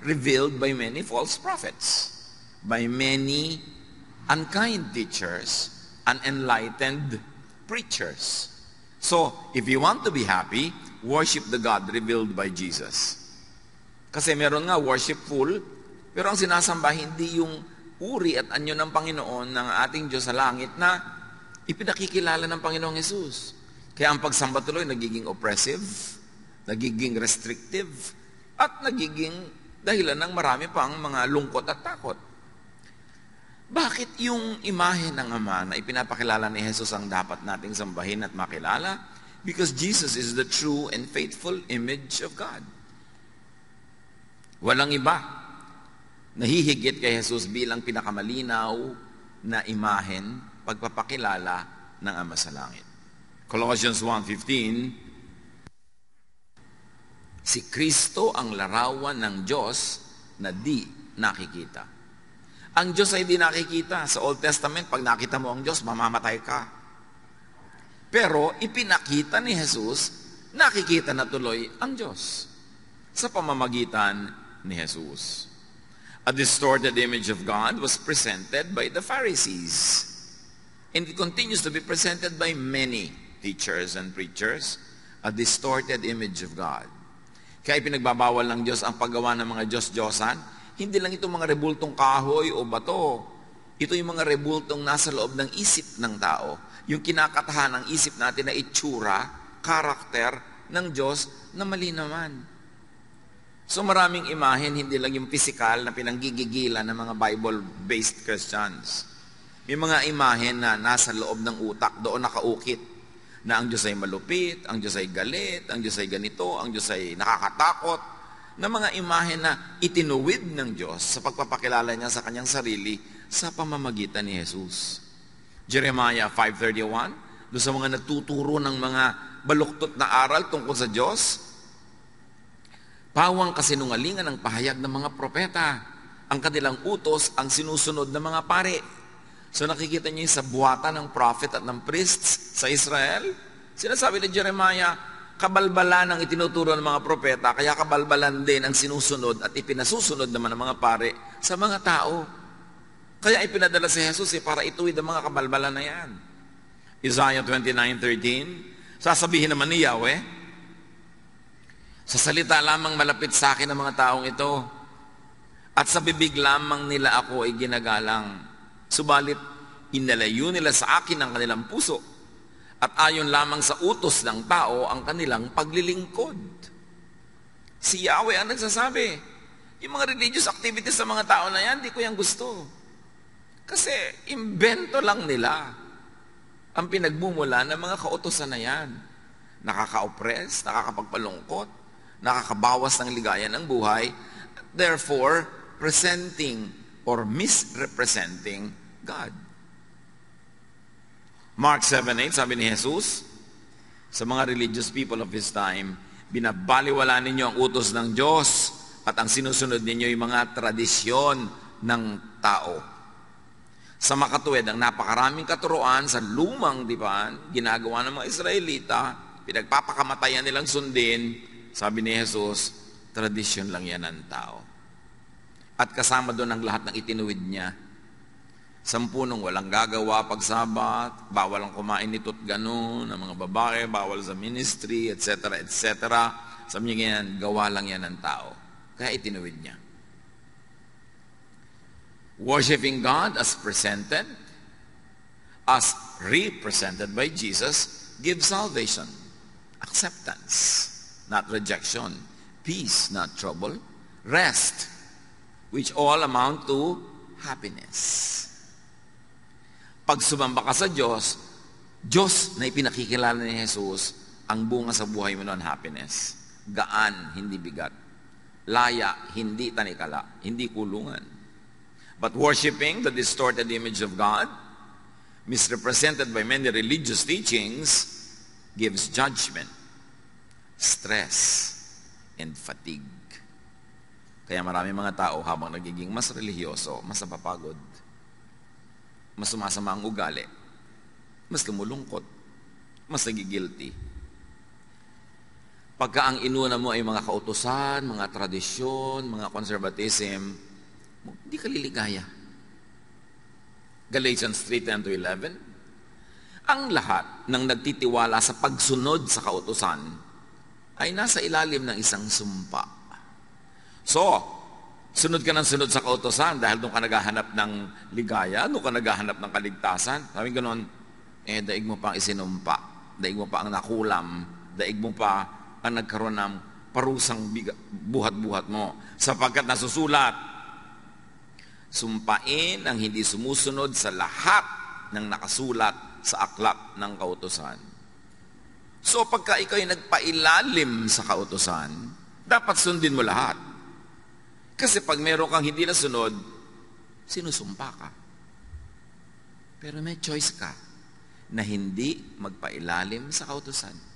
revealed by many false prophets, by many unkind teachers, unenlightened preachers. So, if you want to be happy, worship the God revealed by Jesus. Kasi meron nga worshipful, pero ang sinasamba hindi yung uri at anyo ng Panginoon ng ating Diyos sa langit na ipinakikilala ng Panginoong Jesus. Kaya ang pagsamba tuloy nagiging oppressive, nagiging restrictive, at nagiging dahilan ng marami pang mga lungkot at takot. Bakit yung imahe ng Ama na ipinapakilala ni Jesus ang dapat nating sambahin at makilala? Because Jesus is the true and faithful image of God. Walang iba nahihigit kay Jesus bilang pinakamalinaw na imahen, pagpapakilala ng Ama sa langit. Colossians 1:15, si Kristo ang larawan ng Diyos na di nakikita. Ang Diyos ay di nakikita. Sa Old Testament, pag nakita mo ang Diyos, mamamatay ka. Pero ipinakita ni Jesus, nakikita na tuloy ang Diyos sa pamamagitan ni Jesus. A distorted image of God was presented by the Pharisees. And it continues to be presented by many teachers and preachers, a distorted image of God. Kaya pinagbabawal ng Diyos ang paggawa ng mga Diyos-Diyosan. Hindi lang ito mga rebultong kahoy o bato. Ito yung mga rebultong nasa loob ng isip ng tao. Yung kinakatahan ng isip natin na itsura, karakter ng Diyos na mali naman. So maraming imahen, hindi lang yung physical na pinanggigigilan ng mga Bible-based Christians. May mga imahen na nasa loob ng utak, doon nakaukit, na ang Diyos ay malupit, ang Diyos ay galit, ang Diyos ay ganito, ang Diyos ay nakakatakot, na mga imahen na itinuwid ng Diyos sa pagpapakilala niya sa kanyang sarili sa pamamagitan ni Jesus. Jeremiah 5:31, doon sa mga natuturo ng mga baluktot na aral tungkol sa Diyos, pawang kasinungalingan ang pahayag ng mga propeta. Ang kanilang utos ang sinusunod ng mga pare. So nakikita niyo sa buhatan ng prophet at ng priests sa Israel. Sinasabi ni Jeremiah, kabalbalan ang itinuturo ng mga propeta, kaya kabalbalan din ang sinusunod at ipinasusunod naman ng mga pare sa mga tao. Kaya ipinadala si Jesus para ituwid ang mga kabalbalan na yan. Isaiah 29:13, sasabihin naman ni Yahweh, sa salita lamang malapit sa akin ang mga taong ito, at sa bibig lamang nila ako ay ginagalang. Subalit, inalayo nila sa akin ang kanilang puso, at ayon lamang sa utos ng tao ang kanilang paglilingkod. Si Yahweh ang nagsasabi. Yung mga religious activities sa mga tao na yan, di ko yan gusto. Kasi, imbento lang nila ang pinagmumula ng mga kautosan na yan. Nakaka-oppress, nakakapagpalungkot, nakakabawas ng ligaya ng buhay, therefore, presenting or misrepresenting God. Mark 7:8, sabi ni Jesus, sa mga religious people of His time, binabaliwala ninyo ang utos ng Diyos at ang sinusunod ninyo yung mga tradisyon ng tao. Sa makatuwid, ang napakaraming katuruan sa lumang dipan, ginagawa ng mga Israelita, pinagpapakamatayan nilang sundin. Sabi ni Jesus, tradisyon lang yan ng tao. At kasama doon ang lahat ng itinuwid niya. 10 walang gagawa pag Sabat, bawal ang kumain nito't gano'n, ng mga babae, bawal sa ministry, etc., etc. Sabi niya yan, gawa lang yan ng tao. Kaya itinuwid niya. Worshipping God as presented, as represented by Jesus, gives salvation, acceptance, not rejection, peace, not trouble, rest, which all amount to happiness. Pag sumamba ka sa Diyos, Diyos na ipinakikilala ni Jesus, ang bunga sa buhay mo noon, happiness. Gaan, hindi bigat. Laya, hindi tanikala, hindi kulungan. But worshiping the distorted image of God, misrepresented by many religious teachings, gives judgment, stress, and fatigue. Kaya marami mga tao habang nagiging mas religyoso, mas napapagod, mas sumasama ang ugali, mas lumulungkot, mas nagigilty. Pagka ang inuna mo ay mga kautusan, mga tradisyon, mga conservatism, hindi ka liligaya. Galatians 3:10-11. Ang lahat ng nagtitiwala sa pagsunod sa kautusan ay nasa ilalim ng isang sumpa. So, sunod ka ng sunod sa kautusan dahil doon ka naghahanap ng ligaya, doon ka naghahanap ng kaligtasan. Sabi ganoon, daig mo pa ang isinumpa, daig mo pa ang nakulam, daig mo pa ang nagkaroon ng parusang buhat-buhat mo. Sapagkat nasusulat, sumpain ang hindi sumusunod sa lahat ng nakasulat sa aklat ng kautusan. So pagka ikaw ay nagpailalim sa kautusan, dapat sundin mo lahat. Kasi pag meron kang hindi nasunod, sinusumpa ka. Pero may choice ka na hindi magpailalim sa kautusan,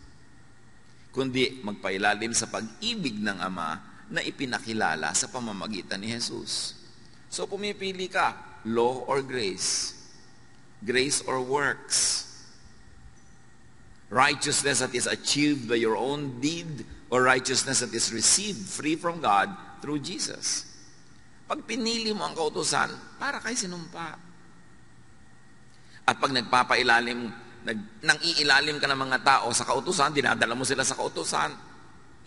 kundi magpailalim sa pag-ibig ng Ama na ipinakilala sa pamamagitan ni Jesus. So pumipili ka, law or grace? Grace or works? Righteousness that is achieved by your own deed or righteousness that is received free from God through Jesus? Pag pinili mo ang kautusan, para kay sinumpa. At pag nagpapailalim, nang iilalim ka ng mga tao sa kautusan, dinadala mo sila sa kautusan,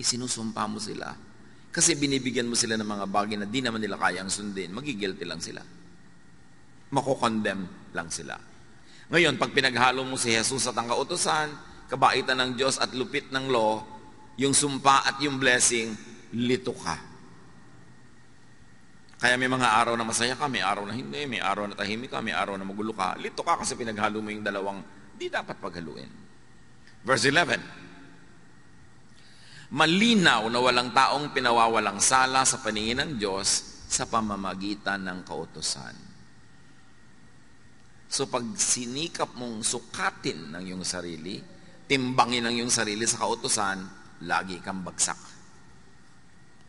isinusumpa mo sila. Kasi binibigyan mo sila ng mga bagay na di naman nila kayang sundin, magigilty lang sila. Makokondemn lang sila. Ngayon, pag pinaghalo mo si Jesus at ang kautusan, kabaitan ng Diyos at lupit ng law, yung sumpa at yung blessing, lito ka. Kaya may mga araw na masaya ka, may araw na hindi, may araw na tahimik ka, may araw na magulo ka. Lito ka kasi pinaghalo mo yung dalawang di dapat paghaluin. Verse 11. Malinaw na walang taong pinawawalang sala sa paningin ng Diyos sa pamamagitan ng kautusan. So pag sinikap mong sukatin ng iyong sarili, timbangin ang iyong sarili sa kautusan, lagi kang bagsak.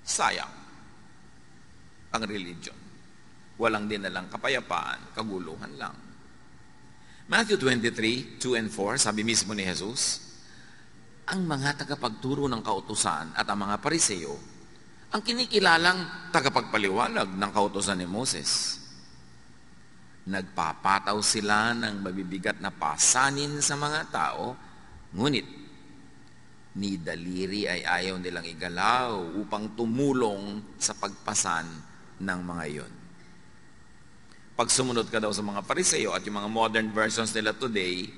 Sayang ang religion. Walang dinalang kapayapaan, kaguluhan lang. Matthew 23:2 and 4, sabi mismo ni Jesus, ang mga tagapagturo ng kautusan at ang mga pariseo, ang kinikilalang tagapagpaliwanag ng kautusan ni Moses. Nagpapataw sila ng mabibigat na pasanin sa mga tao, ngunit ni daliri ay ayaw nilang igalaw upang tumulong sa pagpasan ng mga iyon. Pag sumunod ka daw sa mga pariseo at yung mga modern versions nila today,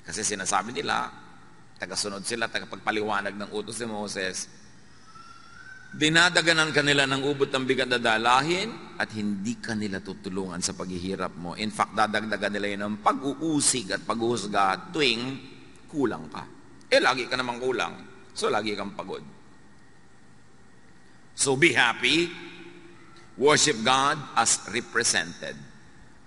kasi sinasabi nila, tagasunod sila, tagapagpaliwanag ng utos ni Moses, dinadaganan kanila ng ubot ng bigat na dalahin at hindi kanila tutulungan sa paghihirap mo. In fact, dadagdagan nila yun ng pag-uusig at paghuhusga tuwing kulang ka. Lagi ka namang kulang. So, lagi kang pagod. So, be happy. Worship God as represented.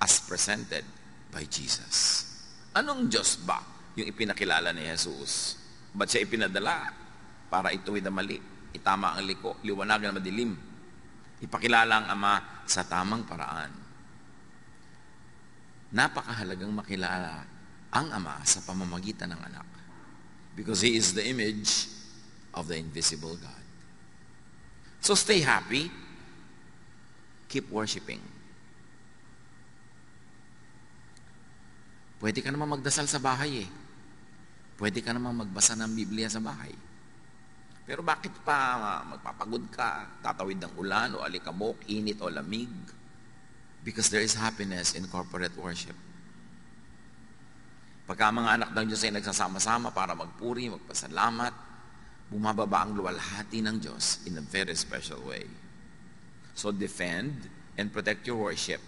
As presented by Jesus. Anong Diyos ba yung ipinakilala ni Jesus? Ba't siya ipinadala? Para ituwid ang mali, itama ang liko, liwanagan ang madilim. Ipakilala ang Ama sa tamang paraan. Napakahalagang makilala ang Ama sa pamamagitan ng anak. Because He is the image of the invisible God. So stay happy. Keep worshiping. Pwede ka naman magdasal sa bahay eh. Pwede ka naman magbasa ng Biblia sa bahay. Pero bakit pa magpapagod ka, tatawid ng ulan o alikabok, init o lamig? Because there is happiness in corporate worship. Pagka mga anak ng Diyos ay nagsasama-sama para magpuri, magpasalamat, bumababa ang luwalhati ng Diyos in a very special way. So defend and protect your worship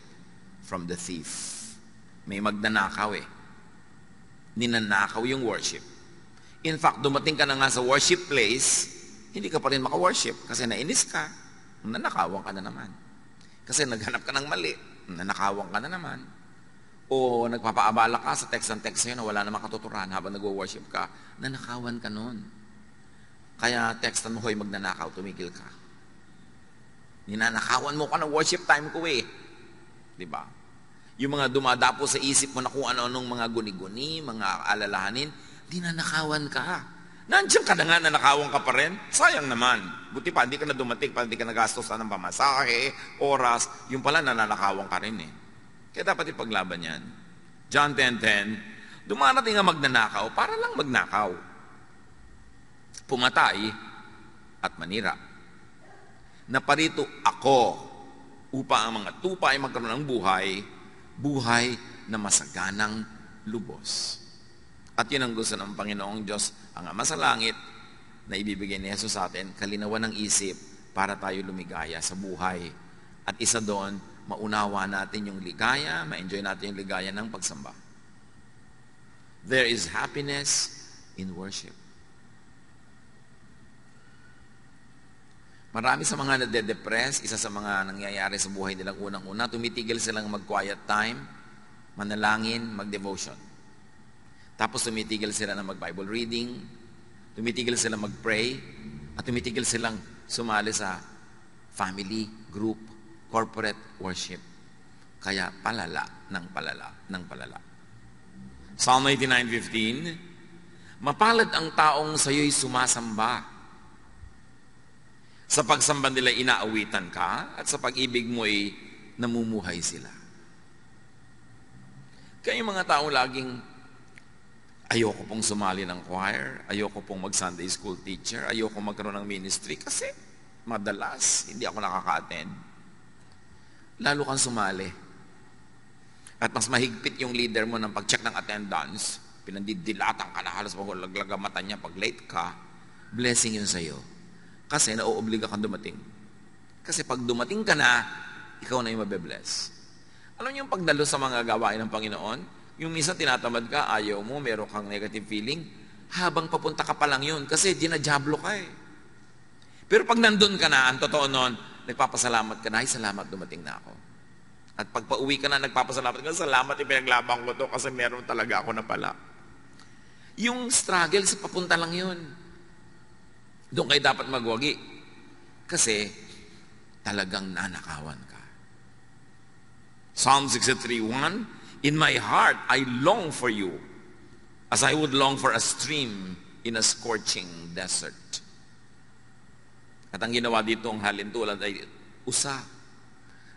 from the thief. May magnanakaw eh. Ninanakaw yung worship. In fact, dumating ka na nga sa worship place, hindi ka pa rin maka-worship kasi nainis ka, nanakawan ka na naman. Kasi naghanap ka ng mali, nanakawan ka na naman. O nagpapaabala ka sa text and text sa'yo na wala namang katuturan habang nag-worship ka, nanakawan ka nun. Kaya textan mo, hoy, magnanakaw, tumigil ka. Ninanakawan mo ka ng worship time ko eh. Diba? Yung mga dumadapo sa isip mo na kung ano-anong mga guni-guni, mga alalahanin, dinanakawan ka. Nandiyan ka na nga, nanakawang ka pa rin. Sayang naman. Buti pa, hindi ka na dumating, pa hindi ka nagastos ng pamasahe, oras. Yung pala, nananakawang ka rin eh. Kaya dapat ipaglaban yan. John 10:10, dumarating ang magnanakaw para lang magnakaw. Pumatay at manira. Naparito ako upang ang mga tupa ay magkaroon ng buhay na masaganang lubos. At yun ang gusto ng Panginoong Diyos, ang Ama sa Langit, na ibibigay ni Jesus sa atin, kalinawan ng isip para tayo lumigaya sa buhay. At isa doon, maunawa natin yung ligaya, ma-enjoy natin yung ligaya ng pagsamba. There is happiness in worship. Marami sa mga nade-depress, isa sa mga nangyayari sa buhay nilang unang-una, tumitigil silang mag-quiet time, manalangin, mag-devotion. Tapos tumitigil sila na mag-Bible reading, tumitigil sila mag-pray, at tumitigil silang sumali sa family, group, corporate worship. Kaya palala ng palala. Psalm 89:15, mapalad ang taong sayo'y sumasamba. Sa pagsamba nila inaawitan ka, at sa pag-ibig mo'y namumuhay sila. Kaya yung mga taong laging ayoko pong sumali ng choir, ayoko pong mag-Sunday school teacher, ayoko magkaroon ng ministry kasi madalas hindi ako nakaka-attend. Lalo kang sumali. At mas mahigpit yung leader mo ng pag-check ng attendance, pinandidilatan ka na halos maglaglag ang mata niya pag late ka, blessing yun sa'yo. Kasi nauobliga kang dumating. Kasi pag dumating ka na, ikaw na yung mabe-bless. Alam niyo yung pagdalo sa mga gawain ng Panginoon? Yung minsan tinatamad ka, ayaw mo, meron kang negative feeling, habang papunta ka pa lang yun, kasi dinajablo ka eh. Pero pag nandun ka na, ang totoo nun, nagpapasalamat ka na, ay salamat, dumating na ako. At pag pauwi ka na, nagpapasalamat ka, salamat, ipinaglabang ko to, kasi meron talaga ako na pala. Yung struggle, sa papunta lang yun. Doon kayo dapat magwagi. Kasi talagang nanakawan ka. Psalm 63:1, in my heart, I long for you, as I would long for a stream in a scorching desert. At ang ginawa dito ang halintulad ay usa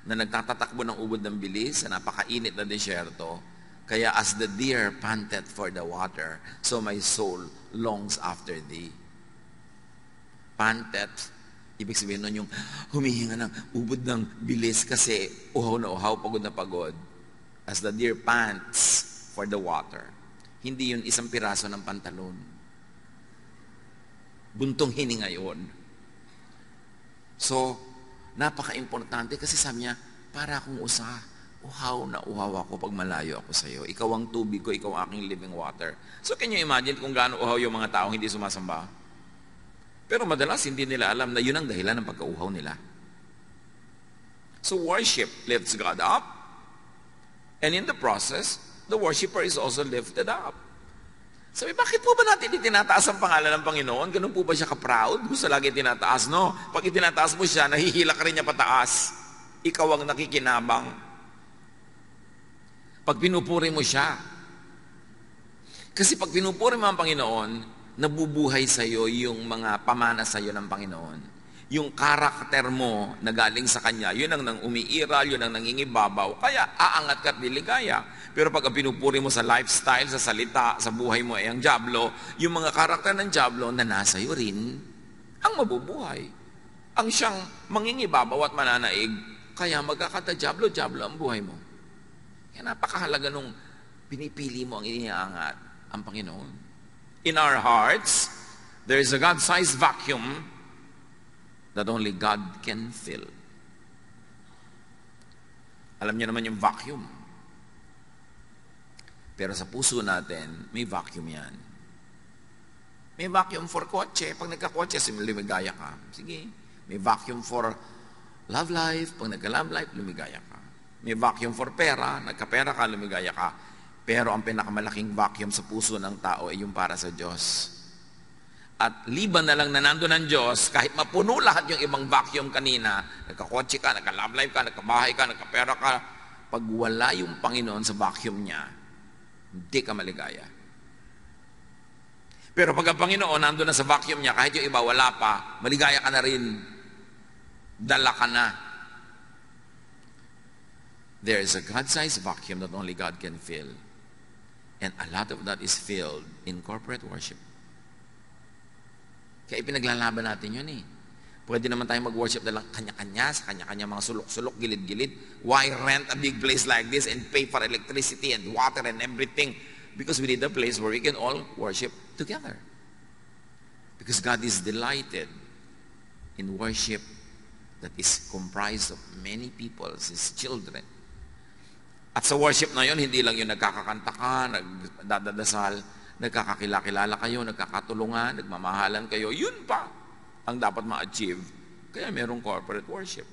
na nagtatatakbo ng ubod ng bilis sa napakainit na desyerto. Kaya as the deer panted for the water, so my soul longs after thee. Panted, ibig sabihin nun yung humihinga ng ubod ng bilis kasi uhaw na uhaw, pagod na pagod. As the deer pants for the water. Hindi yun isang piraso ng pantalon. Buntong hininga yun. So, napaka-importante kasi sabi niya, para akong usa, uhaw na uhaw ako pag malayo ako sa iyo. Ikaw ang tubig ko, ikaw ang aking living water. So, can you imagine kung gaano uhaw yung mga taong hindi sumasamba? Pero madalas hindi nila alam na yun ang dahilan ng pagkauhaw nila. So, worship lifts God up. And in the process, the worshiper is also lifted up. Sabi, bakit po ba natin itinataas ang pangalan ng Panginoon? Ganun po ba siya ka-proud? Gusto lagi itinataas, no? Pag itinataas mo siya, nahihila ka rin niya pataas. Ikaw ang nakikinabang. Pag pinupuri mo siya. Kasi pag pinupuri mo ang Panginoon, nabubuhay sa iyo yung mga pamana sa iyo ng Panginoon. Yung karakter mo na galing sa Kanya, yun ang nang umiiral, yun ang nangingibabaw, kaya aangat ka at diligaya. Pero pag ang pinupuri mo sa lifestyle, sa salita, sa buhay mo ay ang dyablo, yung mga karakter ng dyablo na nasa iyo rin, ang mabubuhay. Ang siyang mangingibabaw at mananaig, kaya magkakata-dyablo ang buhay mo. Kaya napakahalaga nung pinipili mo ang iniangat ang Panginoon. In our hearts, there is a God-sized vacuum that only God can fill. Alam niyo naman yung vacuum. Pero sa puso natin, may vacuum yan. May vacuum for kotse. Pag nagka-kotse, lumigaya ka. Sige. May vacuum for love life. Pag nagka-love life, lumigaya ka. May vacuum for pera. Nagka-pera ka, lumigaya ka. Pero ang pinakamalaking vacuum sa puso ng tao ay yung para sa Diyos. At liban na lang na nandun ng Diyos, kahit mapuno lahat yung ibang vacuum kanina, nagka-kotse ka, nagka-love life ka, nagka-bahay ka, nagka-pera ka, pag wala yung Panginoon sa vacuum niya, hindi ka maligaya. Pero pag ang Panginoon nandun na sa vacuum niya, kahit yung iba wala pa, maligaya ka na rin. Dala ka na. There is a God-sized vacuum that only God can fill. And a lot of that is filled in corporate worship. Kaya ipinaglalaban natin yun eh. Pwede naman tayo mag-worship na lang kanya-kanya, sa kanya-kanya mga sulok-sulok, gilid-gilid. Why rent a big place like this and pay for electricity and water and everything? Because we need a place where we can all worship together. Because God is delighted in worship that is comprised of many people, His children. At sa worship na yun, hindi lang yung nagkakakanta ka, nagdadasal, nagkakakilala kayo, nagkakatulungan, nagmamahalan kayo. Yun pa ang dapat ma-achieve. Kaya merong corporate worship.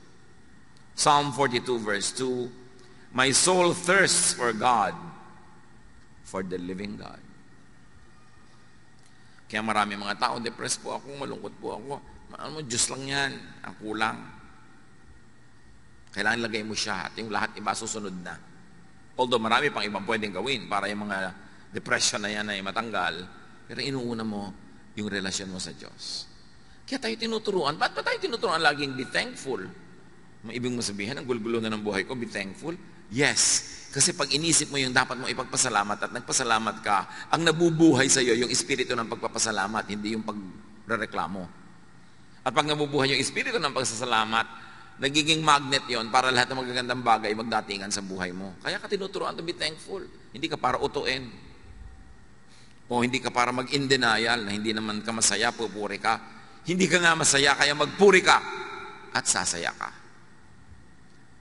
Psalm 42 verse 2, my soul thirsts for God, for the living God. Kaya marami mga tao, depressed po ako, malungkot po ako. Diyos lang yan, ang kulang. Kailangan lagay mo siya at yung lahat iba susunod na. Although marami pang ibang pwedeng gawin para yung mga depression na yan ay matanggal, pero inuuna mo yung relasyon mo sa Diyos. Kaya tayo tinuturuan. Ba't ba tayo tinuturuan laging be thankful? Maibig mo sabihin, ang gulgulo na ng buhay ko, be thankful? Yes. Kasi pag inisip mo yung dapat mo ipagpasalamat at nagpasalamat ka, ang nabubuhay sa iyo yung espiritu ng pagpapasalamat, hindi yung pagrereklamo. At pag nabubuhay yung espiritu ng pagsasalamat, nagiging magnet yon para lahat ng magagandang bagay magdatingan sa buhay mo. Kaya ka tinuturuan to be thankful. Hindi ka para utuin. O hindi ka para mag-in denial na hindi naman ka masaya, pupuri ka. Hindi ka nga masaya, kaya magpuri ka at sasaya ka.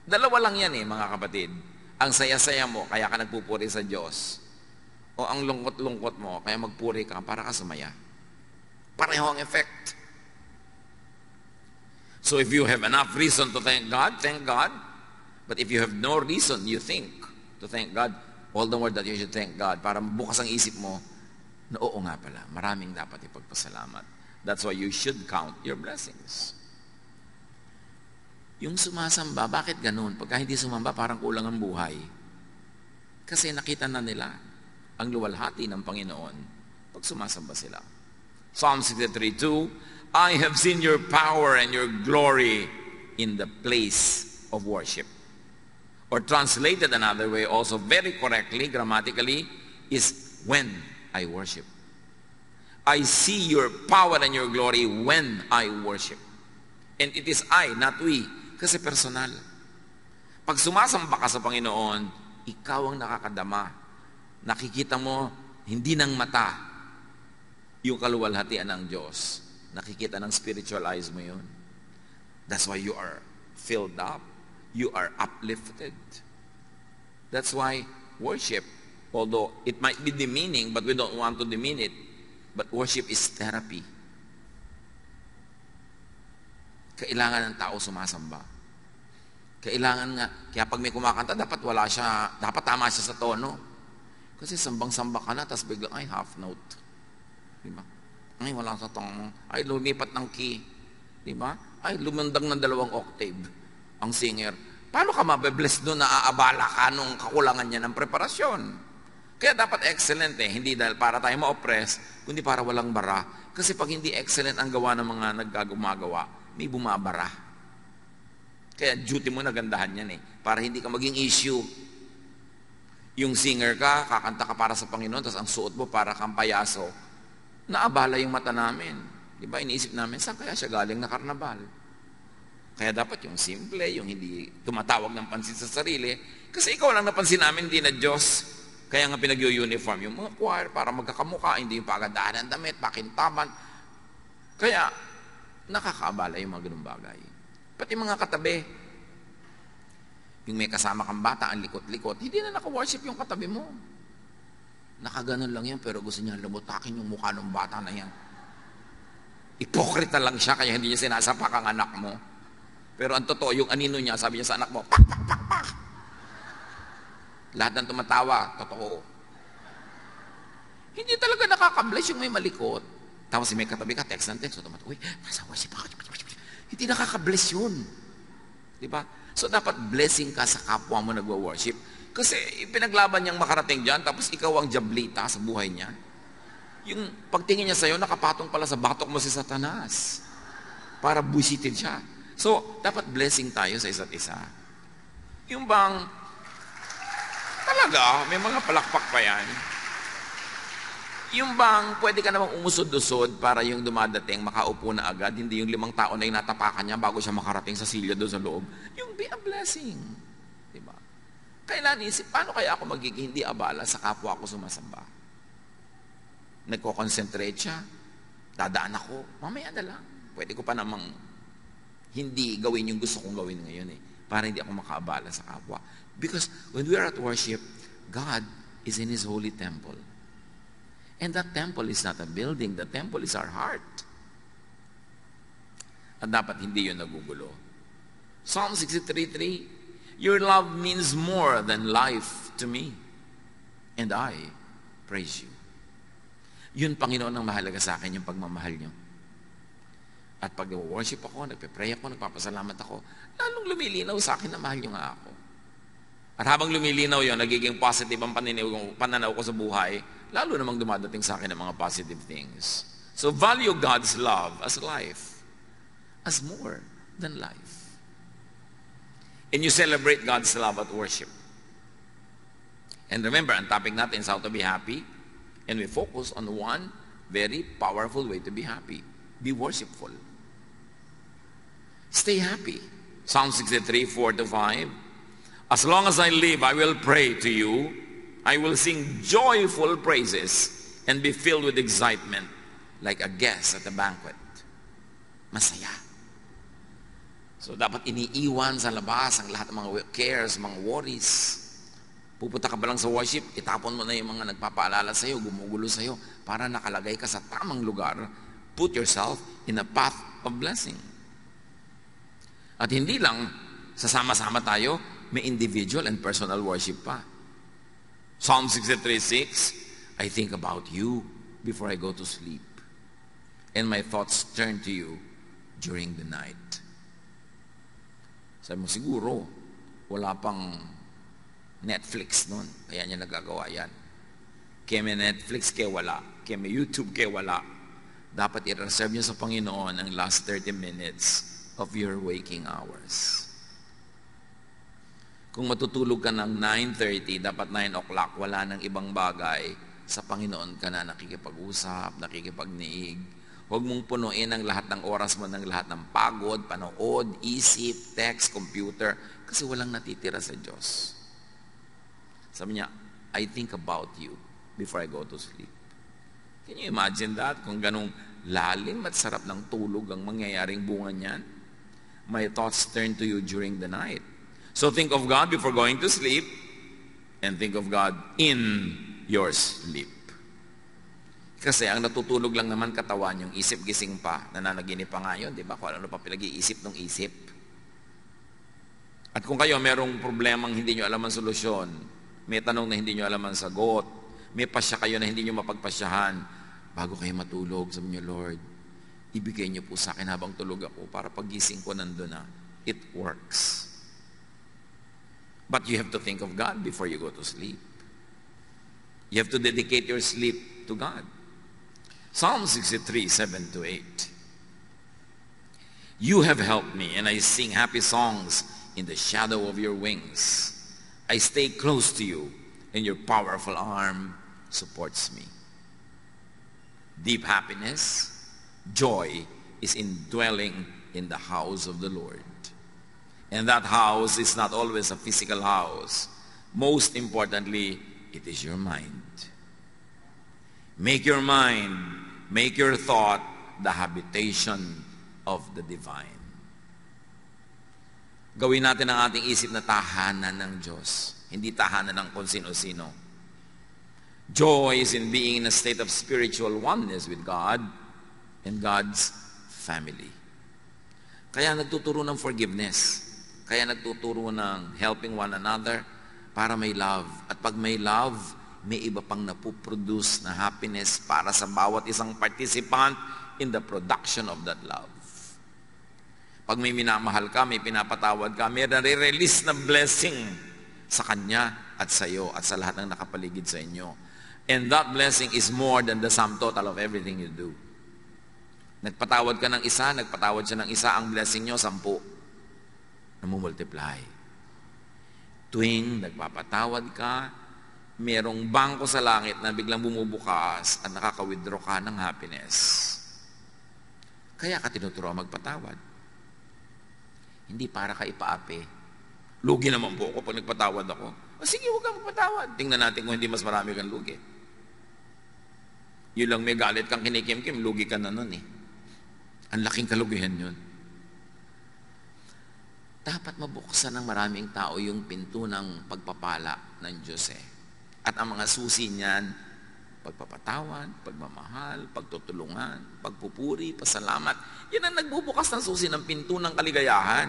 Dalawa lang yan mga kapatid. Ang saya-saya mo, kaya ka nagpupuri sa Diyos. O ang lungkot-lungkot mo, kaya magpuri ka para ka sumaya. Pareho ang effect. So if you have enough reason to thank God, thank God. But if you have no reason, you think to thank God, all the more that you should thank God para bukas ang isip mo na oo nga pala, maraming dapat ipagpasalamat. That's why you should count your blessings. Yung sumasamba, bakit ganun? Pagka hindi sumamba, parang kulang ang buhay. Kasi nakita na nila ang luwalhati ng Panginoon pag sumasamba sila. Psalm 63:2, I have seen your power and your glory in the place of worship. Or translated another way, also very correctly, grammatically, is when I worship. I see your power and your glory when I worship. And it is I, not we, kasi personal. Pag sumasamba ka sa Panginoon, ikaw ang nakakadama. Nakikita mo, hindi ng mata, yung kaluwalhatian ng Diyos. Nakikita ng spiritual eyes mo yun. That's why you are filled up. You are uplifted. That's why worship, although it might be demeaning, but we don't want to demean it, but worship is therapy. Kailangan ng tao sumasamba. Kailangan nga, kaya pag may kumakanta, dapat wala siya, dapat tama siya sa tono. Kasi sambang-samba ka na, tapos biglang, ay, half note. Diba? Ay, wala sa tong, ay, lumipat ng key. Diba? Ay, lumandang ng 2 octave ang singer. Paano ka mabe-bless doon na aabala ka nung kakulangan niya ng preparasyon? Kaya dapat excellent hindi dahil para tayo ma-oppress, kundi para walang bara. Kasi pag hindi excellent ang gawa ng mga naggagumagawa, may bumabara. Kaya duty mo na gandahan yan para hindi ka maging issue. Yung singer ka, kakanta ka para sa Panginoon, tapos ang suot mo para kang payaso, naabala yung mata namin. Diba? Iniisip namin, saan kaya siya galing na karnabal? Kaya dapat yung simple, yung hindi tumatawag ng pansin sa sarili. Kasi ikaw lang napansin namin, hindi na Diyos. Kaya nga pinag-uniform yung mga choir para magkakamuka, hindi yung pagandahan ng damit, pakintaman. Kaya nakakaabala yung mga ganung bagay. Pati mga katabi, yung may kasama kang bata, ang likot-likot, hindi na naka-worship yung katabi mo. Nakaganon lang yan, pero gusto niya lumutakin yung mukha ng bata na yan. Ipokrita lang siya, kaya hindi niya sinasapak ang anak mo. Pero ang totoo, yung anino niya, sabi niya sa anak mo, pak, pak, pak, pak. Lahat ng tumatawa, totoo. Hindi talaga nakaka-bless yung may malikot. Tapos may katabi ka, text ng text, uy, nasa worship ako. Hindi nakaka-bless yun. Diba? So dapat blessing ka sa kapwa mo nagwa-worship. Kasi pinaglaban niyang makarating dyan, tapos ikaw ang jablita sa buhay niya. yung pagtingin niya sa'yo, nakapatong pala sa batok mo si Satanas. Para busitin siya. So, dapat blessing tayo sa isa't isa. Yung bang, talaga, may mga palakpak pa yan. Yung bang, pwede ka namang umusod-usod para yung dumadating, makaupo na agad, hindi yung 5 tao na yung natapakan niya bago siya makarating sa silya doon sa loob. Yung be a blessing. Diba? Kailan isip, paano kaya ako magiging hindi abala sa kapwa ko sumasamba? Nagko-concentrate siya, dadaan ako, mamaya na lang. Pwede ko pa namang hindi gawin yung gusto kong gawin ngayon para hindi ako makaabala sa kapwa. Because when we are at worship, God is in His holy temple. And that temple is not a building. The temple is our heart. At dapat hindi yun nagugulo. Psalm 63:3, your love means more than life to me. And I praise you. Yun, Panginoon, ang mahalaga sa akin, yung pagmamahal niyo. At pag worship ako, nagpe-pray ako, nagpapasalamat ako, lalong lumilinaw sa akin na mahal niyo nga ako. At habang lumilinaw yun, nagiging positive ang pananaw ko sa buhay, lalo namang dumadating sa akin ng mga positive things. So value God's love as life, as more than life. And you celebrate God's love at worship. And remember, ang topic natin is how to be happy. And we focus on one very powerful way to be happy. Be worshipful. Stay happy. Psalm 63, 4-5. As long as I live, I will pray to you. I will sing joyful praises and be filled with excitement like a guest at a banquet. Masaya. So dapat iniiwan sa labas ang lahat ng mga cares, mga worries. Pupunta ka ba lang sa worship, itapon mo na yung mga nagpapaalala sa'yo, gumugulo sa'yo, para nakalagay ka sa tamang lugar. Put yourself in a path of blessing. At hindi lang sasama-sama tayo, may individual and personal worship pa. Psalm 63:6, I think about you before I go to sleep, and my thoughts turn to you during the night. Sabi mo, siguro, wala pang Netflix noon, kaya niya nagagawa yan. Kaya may Netflix, kaya wala. Kaya may YouTube, kaya wala. Dapat i-reserve niyo sa Panginoon ang last 30 minutes of your waking hours. Kung matutulog ka ng 9:30, dapat 9 o'clock, wala nang ibang bagay, sa Panginoon ka na nakikipag-usap, nakikipagniig. Huwag mong punuin ang lahat ng oras mo ng lahat ng pagod, panood, isip, text, computer, kasi walang natitira sa Diyos. Sabi niya, I think about you before I go to sleep. Can you imagine that? Kung ganong lalim at sarap ng tulog ang mangyayaring bunga niyan, my thoughts turn to you during the night. So think of God before going to sleep, and think of God in your sleep. Kasi ang natutulog lang naman katawan, yung isip gising pa, nananaginip pa nga yun, di ba? Kung ano pa pinag-iisip ng isip. At kung kayo merong problemang hindi nyo alam ang solusyon, may tanong na hindi nyo alam ang sagot, may pasya kayo na hindi nyo mapagpasyahan, bago kayo matulog, sabi nyo, Lord, ibigay nyo po sa akin habang tulog ako para pagising ko nandun na. It works. But you have to think of God before you go to sleep. You have to dedicate your sleep to God. Psalm 63, 7-8. You have helped me, and I sing happy songs in the shadow of your wings. I stay close to you, and your powerful arm supports me. Deep happiness, joy is in dwelling in the house of the Lord. And that house is not always a physical house. Most importantly, it is your mind. Make your mind, make your thought the habitation of the divine. Gawin natin ang ating isip na tahanan ng Diyos, hindi tahanan ng kung sino-sino. Joy is in being in a state of spiritual oneness with God and God's family. Kaya nagtuturo ng forgiveness. Kaya nagtuturo ng helping one another para may love. At pag may love, may iba pang napuproduce na happiness para sa bawat isang participant in the production of that love. Pag may minamahal ka, may pinapatawad ka, may nare-release na blessing sa kanya at sa iyo at sa lahat ng nakapaligid sa inyo. And that blessing is more than the sum total of everything you do. Nagpatawad ka ng isa, nagpatawad siya ng isa, ang blessing nyo, 10. Namumultiply. Tuwing nagpapatawad ka, merong bangko sa langit na biglang bumubukas at nakaka-withdraw ka ng happiness. Kaya ka tinuturuan magpatawad. Hindi para ka ipaapi. Lugi naman po ako pag nagpatawad ako. O sige, huwag kang magpatawad. Tingnan natin kung hindi mas marami kang lugi. Yun lang may galit kang kinikim-kim, lugi ka na nun eh. Ang laking kalugihan yun. Dapat mabuksan ng maraming tao yung pinto ng pagpapala ng Diyos eh. At ang mga susi niyan, pagpapatawad, pagmamahal, pagtutulungan, pagpupuri, pasalamat. Yan ang nagbubukas ng susi ng pinto ng kaligayahan.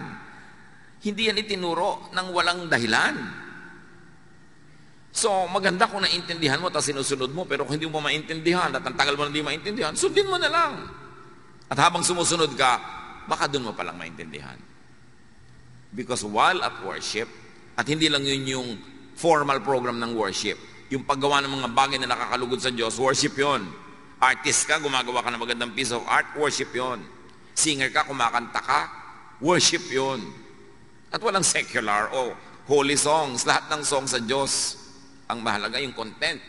Hindi yan itinuro ng walang dahilan. So, maganda kung naintindihan mo, tapos sinusunod mo, pero kung hindi mo maintindihan, at ang tagal mo na hindi maintindihan, sundin mo na lang. At habang sumusunod ka, baka doon mo palang maintindihan. Because while at worship, at hindi lang yun yung formal program ng worship, yung paggawa ng mga bagay na nakakalugod sa Diyos, worship yun. Artist ka, gumagawa ka ng magandang piece of art, worship yun. Singer ka, kumakanta ka, worship yun. At walang secular o holy songs, lahat ng songs sa Diyos. Ang mahalaga yung content.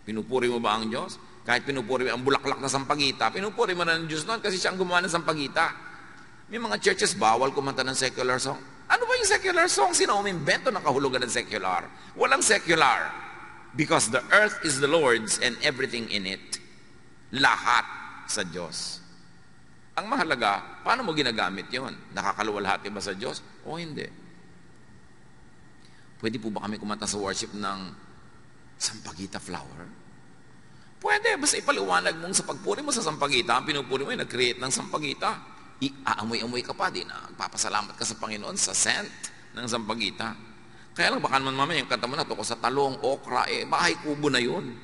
Pinupuri mo ba ang Diyos? Kahit pinupuri mo ang bulaklak na sampagita, pinupuri mo na ng Diyos noon kasi siya ang gumawa ng sampagita. May mga churches bawal kumanta ng secular song. Ano ba yung secular song? Sino umimbento ng kahulugan ng secular? Walang secular. Because the earth is the Lord's and everything in it. Lahat sa Diyos. Ang mahalaga, paano mo ginagamit yon? Nakakaluwalhati ba sa Diyos? O hindi? Pwede po ba kami kumanta sa worship ng sampagita flower? Pwede, basta ipaliwanag mong sa pagpuri mo sa sampagita, ang pinupuri mo ay nag-create ng sampagita. Aamoy-amoy ka pa din, papasalamat ka sa Panginoon sa scent ng sampagita. Kaya lang baka naman mamaya yung kanta mo na to ko sa talong, okra, bahay kubo na yun.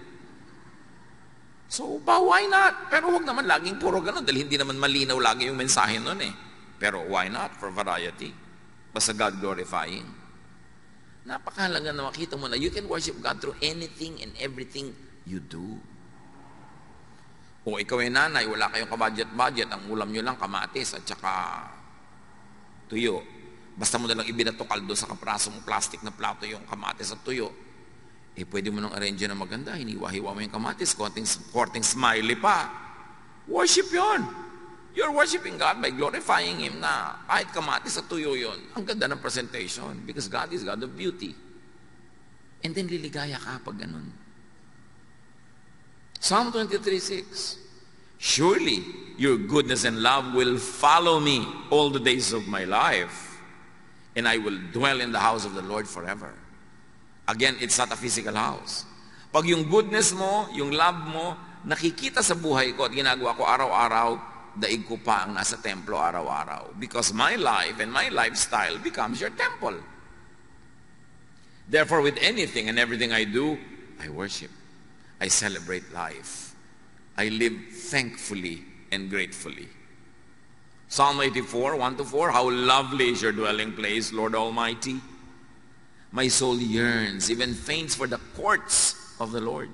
So, why not? Pero huwag naman laging puro ganun dahil hindi naman malinaw lagi yung mensahe nun eh. Pero why not? For variety. Basta God glorifying. Napakahalaga na makita mo na you can worship God through anything and everything you do. O ikaw ay nanay, wala kayong kabudget-budget, ang ulam nyo lang kamatis at saka tuyo. Basta mo nalang ibinato kaldo sa kaprasong plastic na plato yung kamatis at tuyo. Pwede mo nang arrange na maganda, hiniwa-hiwa mo yung kamatis, korting smiley pa. Worship yon. You're worshiping God by glorifying Him na kahit kamatis at tuyo yon. Ang ganda ng presentation because God is God of beauty. And then liligaya ka pag ganun. Psalm 23:6. Surely your goodness and love will follow me all the days of my life, and I will dwell in the house of the Lord forever. Again, it's not a physical house. Pag yung goodness mo, yung love mo, nakikita sa buhay ko at ginagawa ko araw-araw, daig ko pa ang nasa templo araw-araw. Because my life and my lifestyle becomes your temple. Therefore, with anything and everything I do, I worship. I celebrate life. I live thankfully and gratefully. Psalm 84, 1-4, how lovely is your dwelling place, Lord Almighty. My soul yearns, even faints for the courts of the Lord.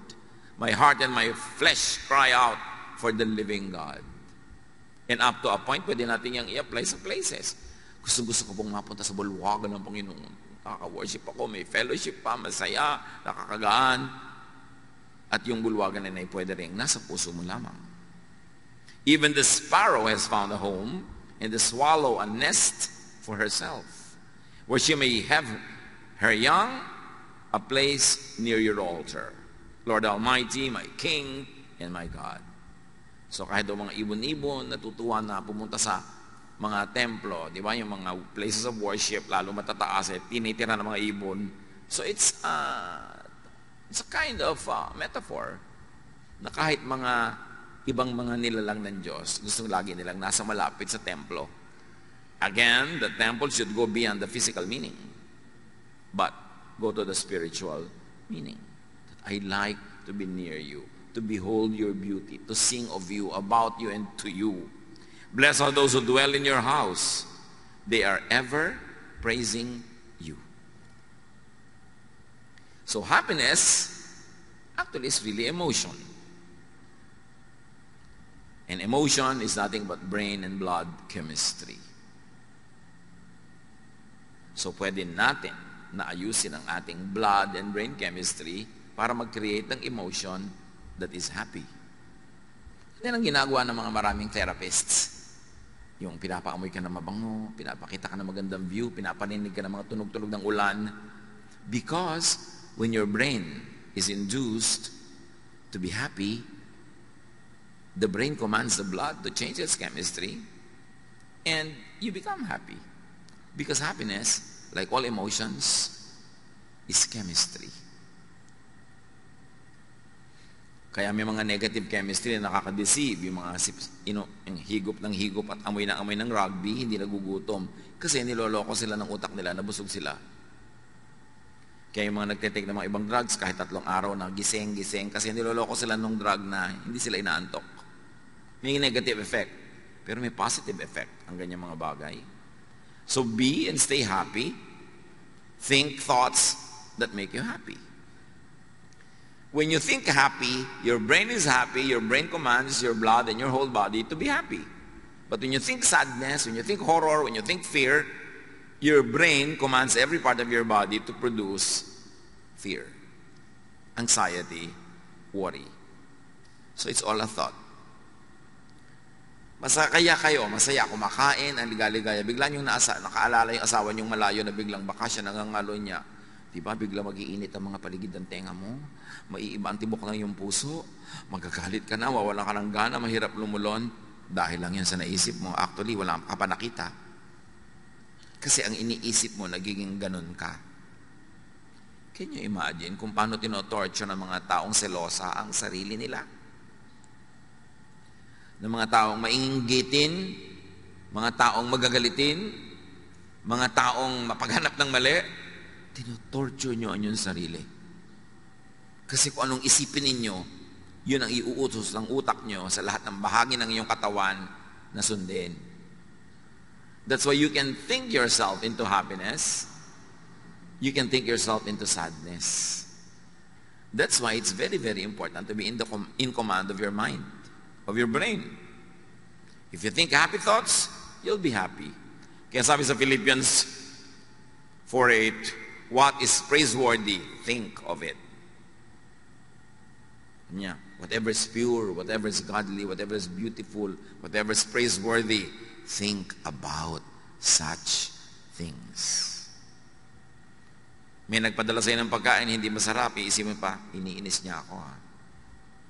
My heart and my flesh cry out for the living God. And up to a point, pwede natin yung i-apply sa places. Gusto ko pong mapunta sa bulwagan ng Panginoon. Nakaka-worship ako, may fellowship pa, masaya, nakakagaan. At yung bulwagan na ay pwede rin nasa puso mo lamang. Even the sparrow has found a home, and the swallow a nest for herself, where she may have her young, a place near your altar. Lord Almighty, my King, and my God. So kahit daw mga ibon-ibon, natutuwa na pumunta sa mga templo, di ba? Yung mga places of worship, lalo matataas, tinitira ng mga ibon. So it's a kind of metaphor na kahit mga ibang mga nilalang ng Diyos, gusto lagi nilang nasa malapit sa templo. Again, the temple should go beyond the physical meaning, but go to the spiritual meaning. That I like to be near you, to behold your beauty, to sing of you, about you, and to you. Blessed are those who dwell in your house. They are ever praising you. So happiness Actually, it's really emotion. And emotion is nothing but brain and blood chemistry. So pwede natin na ayusin ang ating blood and brain chemistry para mag-create ng emotion that is happy. Yan ang ginagawa ng mga maraming therapists. Yung pinapaamoy ka na mabango, pinapakita ka na magandang view, pinapaninig ka na mga tunog-tunog ng ulan. Because when your brain is induced to be happy, the brain commands the blood to change its chemistry, and you become happy. Because happiness, like all emotions, is chemistry. Kaya may mga negative chemistry na nakaka-deceive. Yung mga yung higop ng higop at amoy ng rugby, hindi nagugutom. Kasi niloloko sila ng utak nila, nabusog sila. Kaya yung mga nagtitake ng mga ibang drugs, kahit 3 araw na gising, kasi niloloko sila ng drug na hindi sila inaantok. May negative effect, pero may positive effect ang ganyang mga bagay. So be and stay happy. Think thoughts that make you happy. When you think happy, your brain is happy, your brain commands your blood and your whole body to be happy. But when you think sadness, when you think horror, when you think fear, your brain commands every part of your body to produce fear, anxiety, worry. So it's all a thought. Masaya kayo, masaya, kumakain, ang ligaligaya, bigla niyong nakaalala yung asawa niyong malayo na biglang bakasyon, nangangalo niya. Diba, bigla mag-iinit ang mga paligid ng tenga mo, maiiba ang tibok ng iyong puso, magagalit ka na, wawalan ka ng gana, mahirap lumulon, dahil lang yan sa naisip mo. Actually, wala ka pa nakita. Kasi ang iniisip mo, nagiging ganun ka. Can you imagine kung paano tinotorture ng mga taong selosa ang sarili nila? Ng mga taong mainggitin, mga taong magagalitin, mga taong mapaghanap ng mali, tinotorture nyo ang inyong sarili. Kasi kung anong isipin ninyo, yun ang iuutos ng utak nyo sa lahat ng bahagi ng iyong katawan na sundin. That's why you can think yourself into happiness. You can think yourself into sadness. That's why it's very, very important to be in command of your mind, of your brain. If you think happy thoughts, you'll be happy. Kaya sabi sa Philippians 4:8, what is praiseworthy, think of it. Yeah. Whatever is pure, whatever is godly, whatever is beautiful, whatever is praiseworthy, think about such things. May nagpadala sa'yo ng pagkain, hindi masarap, iisipin mo pa, iniinis niya ako.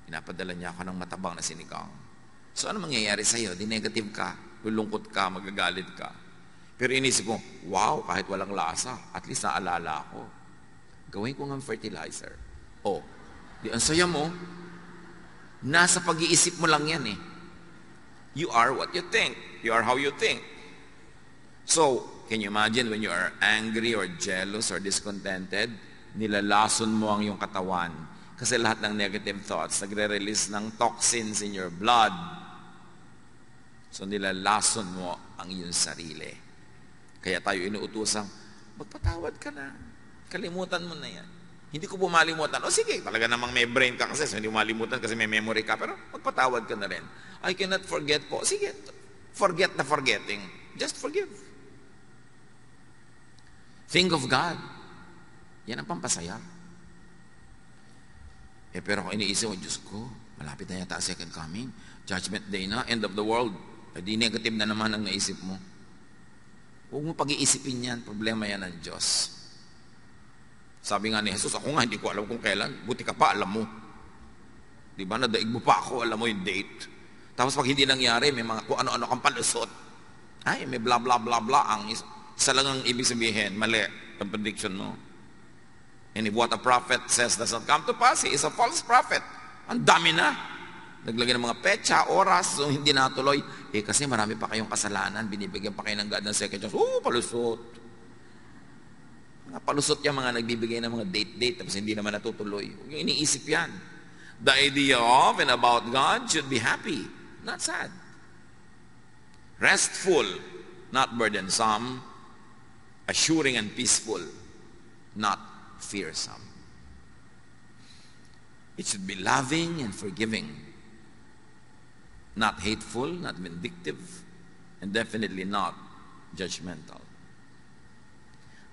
Pinapadala niya ako ng matabang na sinigang. So ano mangyayari sa'yo? Di negative ka, lulungkot ka, magagalit ka. Pero inisip mo, wow, kahit walang lasa, at least naalala ako. Gawin ko ng fertilizer. Oh, di ang saya mo, nasa pag-iisip mo lang yan eh. You are what you think. You are how you think. So, can you imagine when you are angry or jealous or discontented, nilalason mo ang iyong katawan. Kasi lahat ng negative thoughts, nagre-release ng toxins in your blood. So, nilalason mo ang iyong sarili. Kaya tayo inuutosang, magpatawad ka na. Kalimutan mo na yan. Hindi ko pumalimutan. O sige, talaga namang may brain ka kasi, so hindi mo malimutan kasi may memory ka. Pero magpatawad ka na rin. I cannot forget po. Sige, forget the forgetting. Just forgive. Think of God. Yan ang pampasaya. Pero kung iniisip mo, Diyos ko, malapit na yata second coming. Judgment day na, end of the world. Di negative na naman ang naisip mo. Huwag mo pag-iisipin yan. Problema yan ng Diyos. Sabi nga ni Jesus, ako nga hindi ko alam kung kailan. Buti ka pa, alam mo. Diba? Nadaig mo pa ako, alam mo yung date. Tapos pag hindi nangyari, may mga kung ano-ano kang palusot. Ay, may blah blah blah blah. Ang isa lang ang ibig sabihin, mali ang prediction mo. And if what a prophet says does not come to pass, he is a false prophet. Ang dami na. Naglagay ng mga petsa, oras, so hindi natuloy. Kasi marami pa kayong kasalanan, binibigyan pa kayo ng God ng second chance. Palusot. Mga palusot yung mga nagbibigay ng mga date, tapos hindi naman natutuloy. Huwag yung iniisip yan. The idea of and about God should be happy, not sad. Restful, not burdensome. Assuring and peaceful, not fearsome. It should be loving and forgiving. Not hateful, not vindictive, and definitely not judgmental.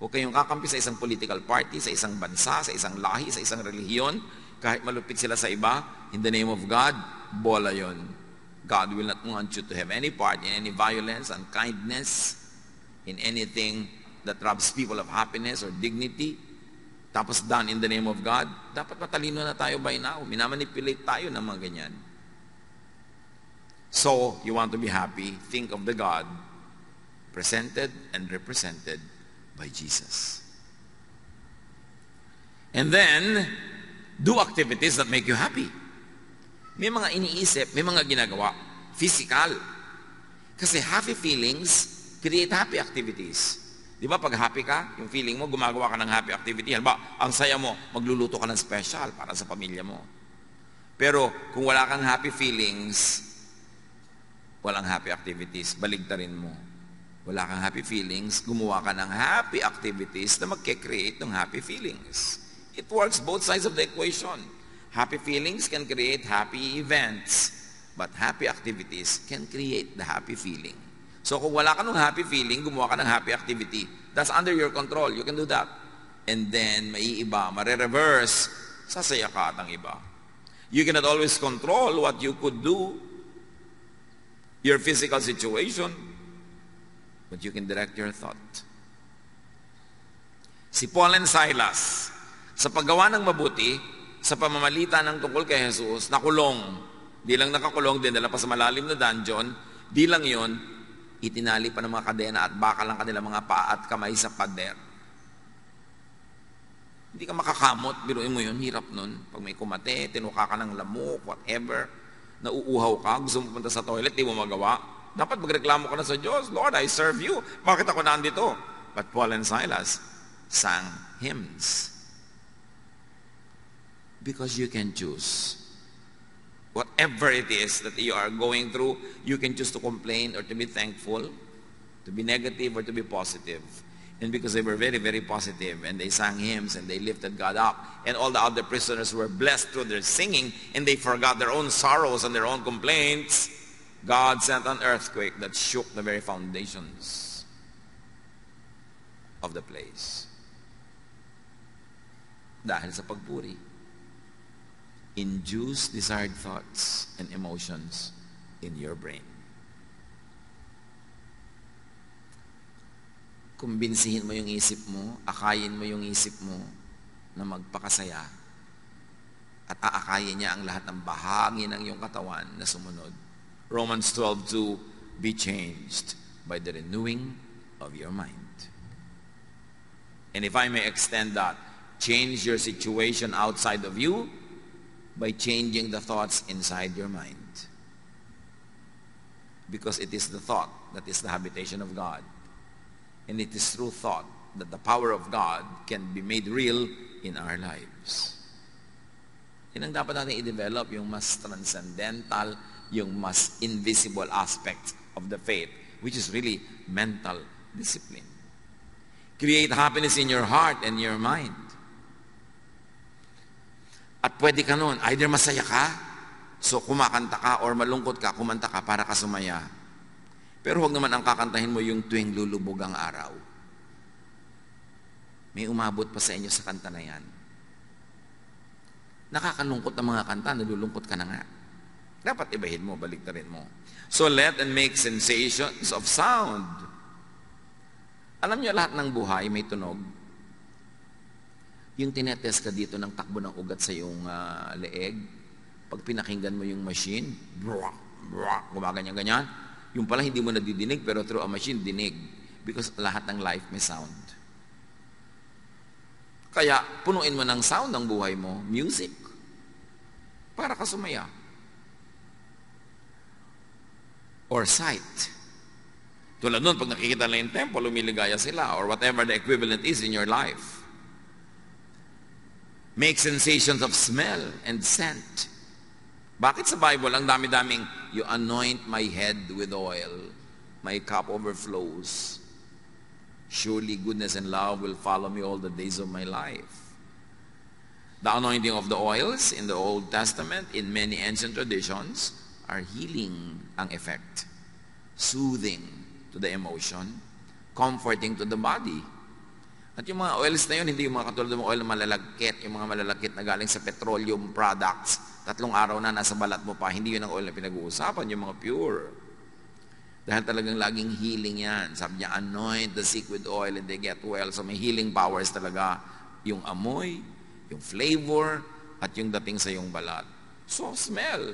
Huwag kayong kakampi sa isang political party, sa isang bansa, sa isang lahi, sa isang relihiyon. Kahit malupit sila sa iba, in the name of God, bola yon. God will not want you to have any part in any violence, unkindness, in anything that robs people of happiness or dignity. Tapos done in the name of God. Dapat matalino na tayo by now. Minamanipulate tayo ng mga ganyan. So, you want to be happy, think of the God presented and represented by Jesus. And then, do activities that make you happy. May mga iniisip, may mga ginagawa. Physical. Kasi happy feelings create happy activities. Di ba pag happy ka, yung feeling mo, gumagawa ka ng happy activity. Halimbawa, ang saya mo, magluluto ka ng special para sa pamilya mo. Pero kung wala kang happy feelings, walang happy activities, baligtarin mo. Wala kang happy feelings, gumawa ka ng happy activities na magke-create ng happy feelings. It works both sides of the equation. Happy feelings can create happy events, but happy activities can create the happy feeling. So kung wala ka ng happy feeling, gumawa ka ng happy activity, that's under your control. You can do that. And then, maiiba, mare-reverse, sasaya ka at ang iba. You cannot always control what you could do, your physical situation, but you can direct your thought. Si Paul and Silas, sa paggawa ng mabuti, sa pamamalitan ng tungkol kay Jesus, nakulong. Di lang nakakulong, dinala pa sa malalim na dungeon, di lang yon, itinali pa ng mga kadena at bakal ang kanilang mga paa at kamay sa pader. Hindi ka makakamot, biruin mo yun, hirap nun. Pag may kumate, tinuka ka ng lamok, whatever, nauuhaw ka, gusto mo punta sa toilet, di mo magawa. Dapat magreklamo ka na sa Diyos, Lord, I serve you. Bakit ako nandito? But Paul and Silas sang hymns. Because you can choose. Whatever it is that you are going through, you can choose to complain or to be thankful, to be negative or to be positive. And because they were very, very positive, and they sang hymns, and they lifted God up, and all the other prisoners were blessed through their singing, and they forgot their own sorrows and their own complaints, God sent an earthquake that shook the very foundations of the place. Dahil sa pagpuri. Induce desired thoughts and emotions in your brain. Kumbinsihin mo yung isip mo, akayin mo yung isip mo na magpakasaya at aakayin niya ang lahat ng bahagi ng iyong katawan na sumunod. Romans 12:2, be changed by the renewing of your mind. And if I may extend that, change your situation outside of you by changing the thoughts inside your mind. Because it is the thought that is the habitation of God. And it is through thought that the power of God can be made real in our lives. Yan ang dapat natin i-develop, yung mas transcendental, yung mas invisible aspects of the faith, which is really mental discipline. Create happiness in your heart and your mind. At pwede ka nun, either masaya ka, so kumakanta ka, or malungkot ka, kumanta ka para ka sumaya. Pero huwag naman ang kakantahin mo yung tuwing lulubog ang araw. May umabot pa sa inyo sa kanta na yan. Nakakalungkot ang mga kanta, nalulungkot ka na nga. Dapat ibahin mo, baliktarin mo. So let and make sensations of sound. Alam niyo, lahat ng buhay may tunog. Yung tinetest ka dito ng takbo ng ugat sa iyong leeg, pag pinakinggan mo yung machine, gumaganyan-ganyan, yung pala hindi mo nadidinig, pero through a machine, dinig. Because lahat ng life may sound. Kaya, punuin mo ng sound ang buhay mo, music, para ka sumaya. Or sight. Tulad nun, pag nakikita na yung temple, lumiligaya sila, or whatever the equivalent is in your life. Make sensations of smell and scent. Bakit sa Bible ang dami-daming, you anoint my head with oil, my cup overflows. Surely goodness and love will follow me all the days of my life. The anointing of the oils in the Old Testament, in many ancient traditions, are healing ang effect. Soothing to the emotion, comforting to the body. At yung mga oils na yun, hindi yung mga katulad ng oil na malalagkit, yung mga malalagkit na galing sa petroleum products, 3 araw na nasa balat mo pa, hindi yun ang oil na pinag-uusapan, yung mga pure. Dahil talagang laging healing yan. Sabi niya, anoint the sick with oil and they get well. So may healing powers talaga yung amoy, yung flavor, at yung dating sa yung balat. So smell.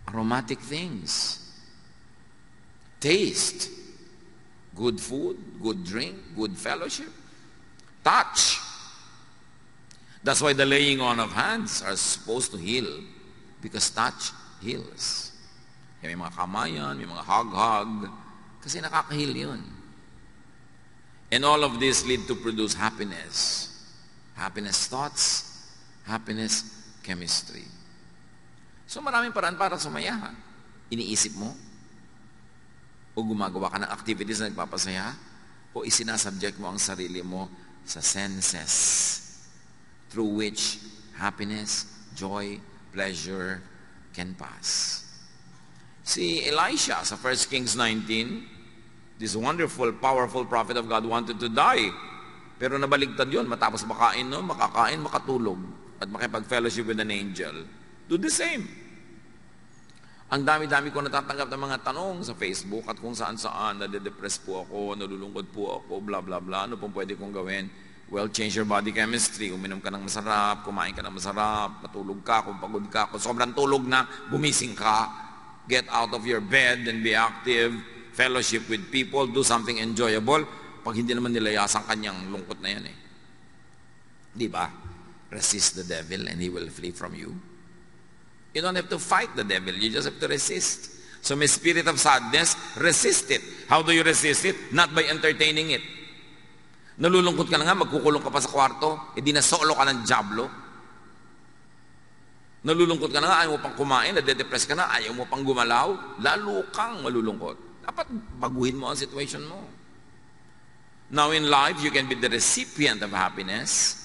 Aromatic things. Taste. Good food, good drink, good fellowship. Touch. That's why the laying on of hands are supposed to heal. Because touch heals. May mga kamayan, may mga hug-hug. Kasi nakaka-heal yun. And all of this lead to produce happiness. Happiness thoughts, happiness chemistry. So maraming paraan para sumaya. Iniisip mo, o gumagawa ka ng activities na nagpapasaya, o isinasubject mo ang sarili mo sa senses through which happiness, joy, pleasure can pass. Si Elisha sa 1 Kings 19, this wonderful, powerful prophet of God wanted to die. Pero nabaligtad yun, matapos makakain, makatulog, at makipag-fellowship with an angel. Do the same. Ang dami-dami ko natatanggap ng mga tanong sa Facebook at kung saan-saan, nade-depress po ako, nalulungkot po ako, bla bla bla, ano pong pwede kong gawin? Well, change your body chemistry, uminom ka ng masarap, kumain ka ng masarap, matulog ka, kung pagod ka, kung sobrang tulog na, gumising ka, get out of your bed and be active, fellowship with people, do something enjoyable, pag hindi naman nilayasan kanyang lungkot na yan eh. Di ba? Resist the devil and he will flee from you. You don't have to fight the devil. You just have to resist. So may spirit of sadness, resist it. How do you resist it? Not by entertaining it. Nalulungkot ka na nga, magkukulong ka pa sa kwarto, di na solo ka ng diablo. Nalulungkot ka na nga, ayaw mo pang kumain, nade-depress ka na, ayaw mo pang gumalaw, lalo kang malulungkot. Dapat baguhin mo ang situation mo. Now in life, you can be the recipient of happiness,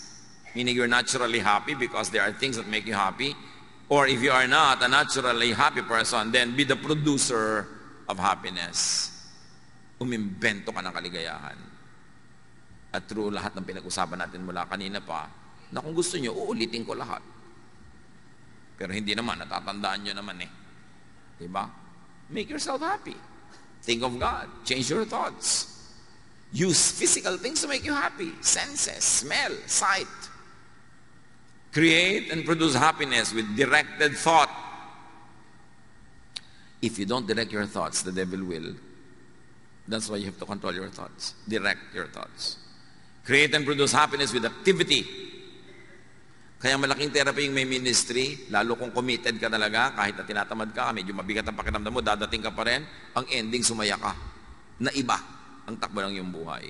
meaning you're naturally happy because there are things that make you happy. Or if you are not a naturally happy person, then be the producer of happiness. Umimbento ka ng kaligayahan. At through lahat ng pinag-usapan natin mula kanina pa, na kung gusto nyo, uulitin ko lahat. Pero hindi naman, natatandaan nyo naman eh. Diba? Make yourself happy. Think of God. Change your thoughts. Use physical things to make you happy. Senses, smell, sight. Create and produce happiness with directed thought. If you don't direct your thoughts, the devil will. That's why you have to control your thoughts. Direct your thoughts. Create and produce happiness with activity. Kaya malaking therapy yung may ministry, lalo kung committed ka talaga, kahit na tinatamad ka, medyo mabigat ang pakiramdam mo, dadating ka pa rin, ang ending sumaya ka. Na iba ang takbo ng iyong buhay.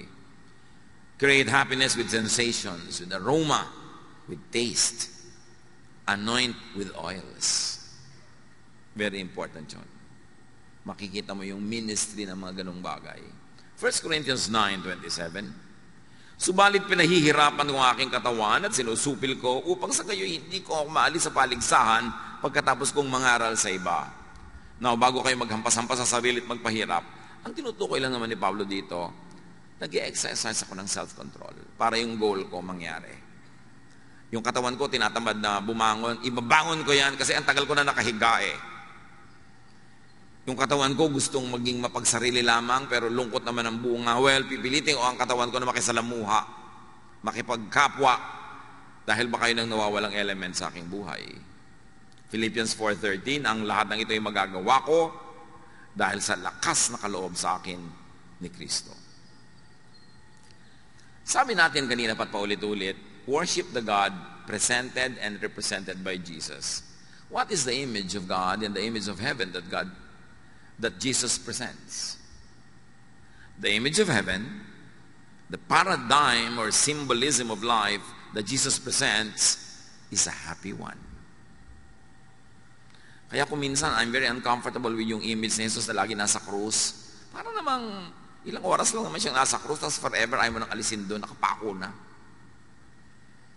Create happiness with sensations, with aroma, with taste. Anoint with oils. Very important yun. Makikita mo yung ministry ng mga ganong bagay. 1 Corinthians 9:27. Subalit pinahihirapan ko ang aking katawan at sinusupil ko upang sa gayo hindi ko ako maalis sa paligsahan pagkatapos kong mangaral sa iba. Now, bago kayo maghampas-hampas sa sarili at magpahirap, ang tinutukoy lang naman ni Pablo dito, nag-i-exercise ako ng self-control para yung goal ko mangyari. Yung katawan ko, tinatamad na bumangon. Ibabangon ko yan kasi ang tagal ko na nakahiga eh. Yung katawan ko gustong maging mapagsarili lamang pero lungkot naman ang bunga. Well, pipilitin ko ang katawan ko na makisalamuha, makipagkapwa dahil baka yun ang nawawalang element sa aking buhay. Philippians 4:13, ang lahat ng ito ay magagawa ko dahil sa lakas na kaloob sa akin ni Kristo. Sabi natin kanina pat paulit-ulit, worship the God presented and represented by Jesus. What is the image of God and the image of heaven that Jesus presents? The image of heaven, the paradigm or symbolism of life that Jesus presents is a happy one. Kaya kung minsan, I'm very uncomfortable with yung image ni Jesus na lagi nasa krus. Para namang ilang oras lang naman siyang nasa krus, tapos forever ayaw mo nang alisin doon, nakapako na.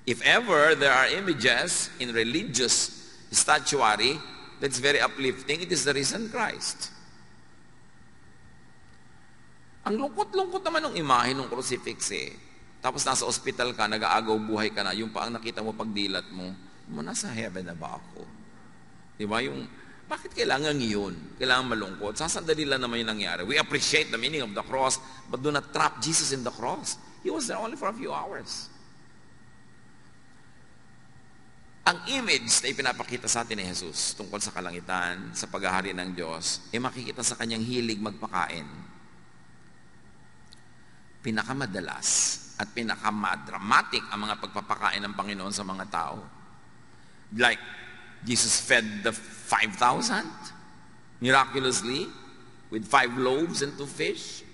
If ever there are images in religious statuary that's very uplifting, it is the risen Christ. Ang lungkot-lungkot naman ng imahe ng crucifix eh. Tapos nasa ospital ka, nag-aagaw buhay ka na, yung pa ang nakita mo pagdilat mo, nasa heaven na ba ako? Diba? Bakit kailangan yun? Kailangan malungkot? Sasandali lang naman yung nangyari. We appreciate the meaning of the cross, but do not trap Jesus in the cross. He was there only for a few hours. Ang image na ipinapakita sa atin ni Jesus tungkol sa kalangitan, sa paghahari ng Diyos, ay makikita sa kanyang hilig magpakain. Pinakamadalas at pinakamadramatic ang mga pagpapakain ng Panginoon sa mga tao. Like, Jesus fed the 5,000 miraculously with 5 loaves and 2 fish.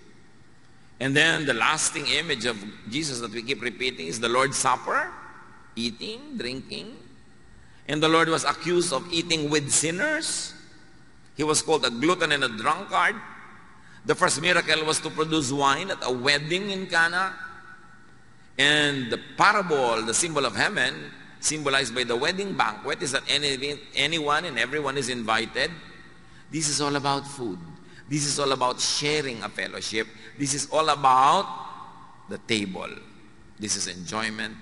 And then the lasting image of Jesus that we keep repeating is the Lord's Supper, eating, drinking. And the Lord was accused of eating with sinners. He was called a glutton and a drunkard. The first miracle was to produce wine at a wedding in Cana. And the parable, the symbol of heaven, symbolized by the wedding banquet, is that anyone and everyone is invited. This is all about food. This is all about sharing a fellowship. This is all about the table. This is enjoyment.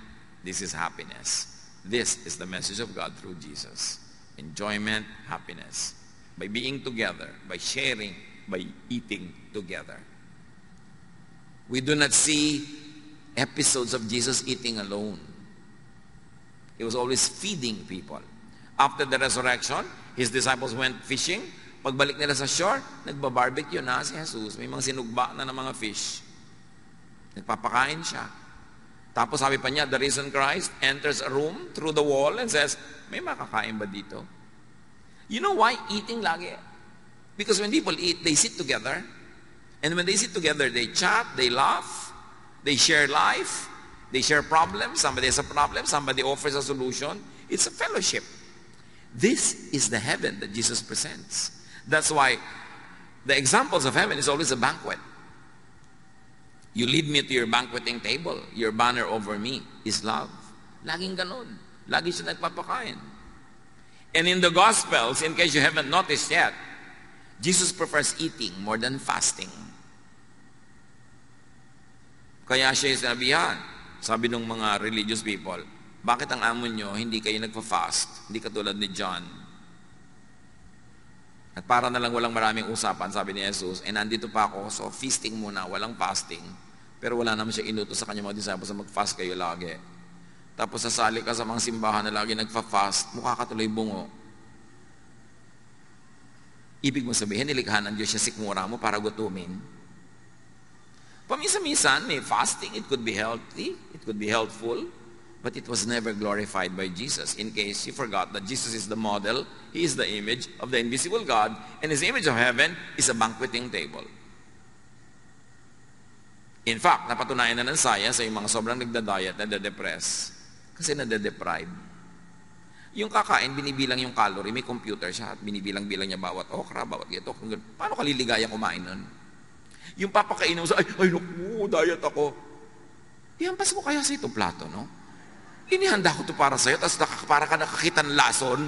This is happiness. This is the message of God through Jesus. Enjoyment, happiness. By being together, by sharing, by eating together. We do not see episodes of Jesus eating alone. He was always feeding people. After the resurrection, his disciples went fishing. Pagbalik nila sa shore, nagba-barbecue na si Jesus. May mga sinugba na ng mga fish. Nagpapakain siya. Tapos sabi pa niya, the risen Christ enters a room through the wall and says, may makakain ba dito? You know why eating lagi? Because when people eat, they sit together. And when they sit together, they chat, they laugh, they share life, they share problems. Somebody has a problem, somebody offers a solution. It's a fellowship. This is the heaven that Jesus presents. That's why the examples of heaven is always a banquet. You lead me to your banqueting table. Your banner over me is love. Laging ganun. Lagi siya nagpapakain. And in the Gospels, in case you haven't noticed yet, Jesus prefers eating more than fasting. Kaya siya sinabihan, sabi ng mga religious people, bakit ang amo nyo hindi kayo nagpa-fast? Hindi katulad ni John. At para na lang walang maraming usapan, sabi ni Jesus, nandito pa ako, so feasting muna, walang fasting. Pero wala naman siya inutos sa kanyang mga disciples na mag-fast kayo lagi. Tapos sasali ka sa mga simbahan na lagi nagpa-fast, mukha ka tuloy bungo. Ibig mo sabihin, nilikha ng Diyos siya sikmura mo para gutumin. Paminsan-minsan, may fasting. It could be healthy. It could be helpful. But it was never glorified by Jesus. In case you forgot that Jesus is the model, He is the image of the invisible God, and His image of heaven is a banqueting table. In fact, napatunayan na ng science sa yung mga sobrang nagda-diet, nade-depress. Kasi nade-deprive. Yung kakain, binibilang yung calorie, may computer siya, at binibilang-bilang niya bawat okra, bawat ito. Paano ka liligaya kumain nun? Yung papakainin mo sa, ay naku, diet ako. Ihampas mo kaya sa itong plato, no? Inihanda ko ito para sa'yo, tapos para ka nakakita ng lason.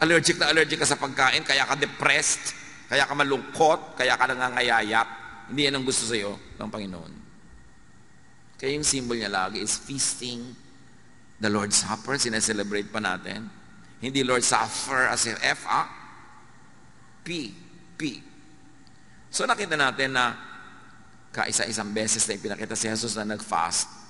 Allergic na allergic ka sa pagkain, kaya ka depressed, kaya ka malungkot, kaya ka nangangayayat. Hindi yan ang gusto sa'yo ng Panginoon. Kaya yung symbol niya lagi is feasting. The Lord's Supper, sineselebrate pa natin. Hindi Lord's Supper as in F-A. P. So nakita natin na kaisa-isang beses na ipinakita si Jesus na nag-fast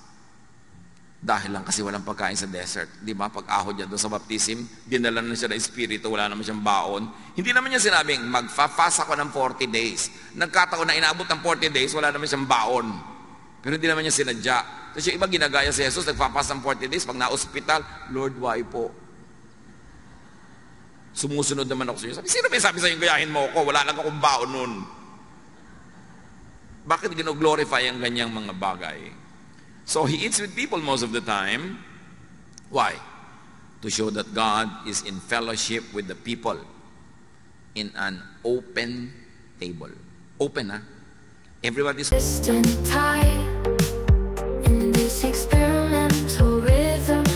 dahil lang kasi walang pagkain sa desert. Di ba? Pag-ahod niya doon sa baptism, dinala na siya ng Espiritu, wala naman siyang baon. Hindi naman niya sinabing, mag-fast ako ng 40 days. Nagkataon na inaabot ng 40 days, wala naman siyang baon. Pero hindi naman niya sinadya. Kasi yung iba ginagaya si Jesus, nagpapas ng 40 days, pag na-hospital, Lord, why po? Sumusunod naman ako sa iyo. Sino may sabi sa iyo, gayahin mo ako? Wala lang akong baon nun. Bakit gino-glorify ang ganyang mga bagay? So he eats with people most of the time. Why? To show that God is in fellowship with the people in an open table. Open, ha? Everybody's Distant tide in this experimental rhythm.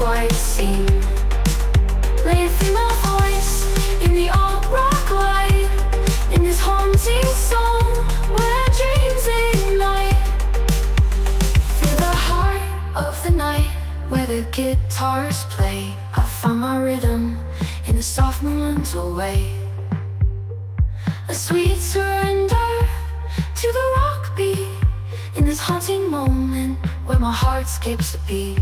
quite seen. Lay a female voice in the alt rock light, in this haunting song where dreams ignite. Feel the heart of the night where the guitars play. I found my rhythm in the soft moonlight way. A sweet surrender to the rock beat, in this haunting moment where my heart skips a beat.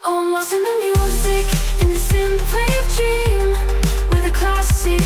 Oh, I'm lost in the music, in the symphony of dream, where the classic